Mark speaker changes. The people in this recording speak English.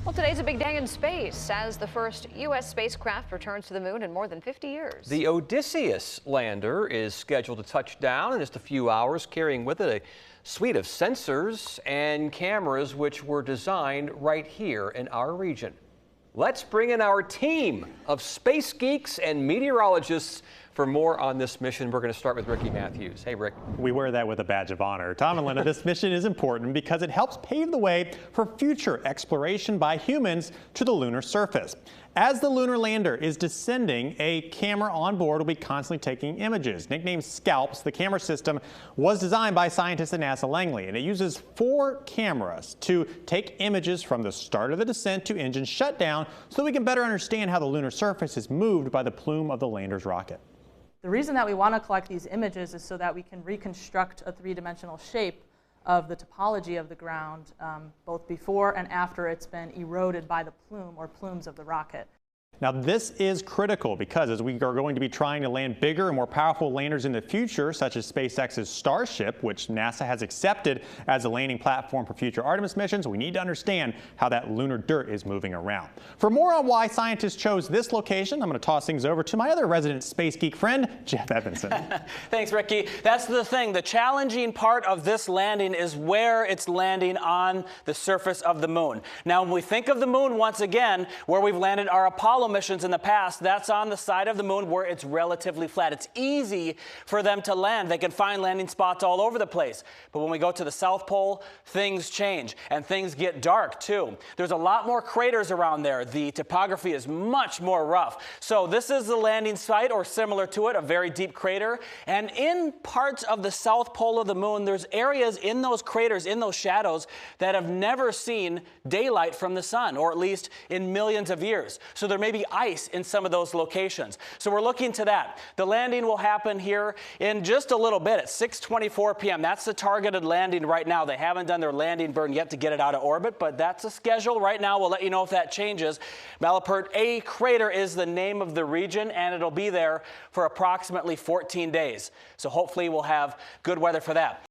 Speaker 1: Well, today's a big day in space as the first U.S. spacecraft returns to the moon in more than 50 years.
Speaker 2: The Odysseus lander is scheduled to touch down in just a few hours, carrying with it a suite of sensors and cameras which were designed right here in our region. Let's bring in our team of space geeks and meteorologists for more on this mission. We're going to start with Ricky Matthews. Hey, Rick.
Speaker 3: We wear that with a badge of honor. Tom and Linda, this mission is important because it helps pave the way for future exploration by humans to the lunar surface. As the lunar lander is descending, a camera on board will be constantly taking images. Nicknamed SCALPs, the camera system was designed by scientists at NASA Langley, and it uses 4 cameras to take images from the start of the descent to engine shutdown so we can better understand how the lunar surface is moved by the plume of the lander's rocket.
Speaker 4: The reason that we want to collect these images is so that we can reconstruct a three-dimensional shape of the topology of the ground, both before and after it's been eroded by the plume or plumes of the rocket.
Speaker 3: Now this is critical because as we are going to be trying to land bigger and more powerful landers in the future, such as SpaceX's Starship, which NASA has accepted as a landing platform for future Artemis missions, we need to understand how that lunar dirt is moving around. For more on why scientists chose this location, I'm going to toss things over to my other resident space geek friend, Jeff Evanson.
Speaker 5: Thanks, Ricky. That's the thing. The challenging part of this landing is where it's landing on the surface of the moon. Now, when we think of the moon once again, where we've landed our Apollo missions in the past, that's on the side of the moon where it's relatively flat. It's easy for them to land. They can find landing spots all over the place. But when we go to the South Pole, things change and things get dark too. There's a lot more craters around there. The topography is much more rough. So this is the landing site, or similar to it, a very deep crater. And in parts of the South Pole of the moon, there's areas in those craters, in those shadows, that have never seen daylight from the sun, or at least in millions of years. So there may be ice in some of those locations. So we're looking to that. The landing will happen here in just a little bit at 6:24 p.m. That's the targeted landing right now. They haven't done their landing burn yet to get it out of orbit, but that's a schedule right now. We'll let you know if that changes. Malapert A crater is the name of the region, and it'll be there for approximately 14 days. So hopefully we'll have good weather for that.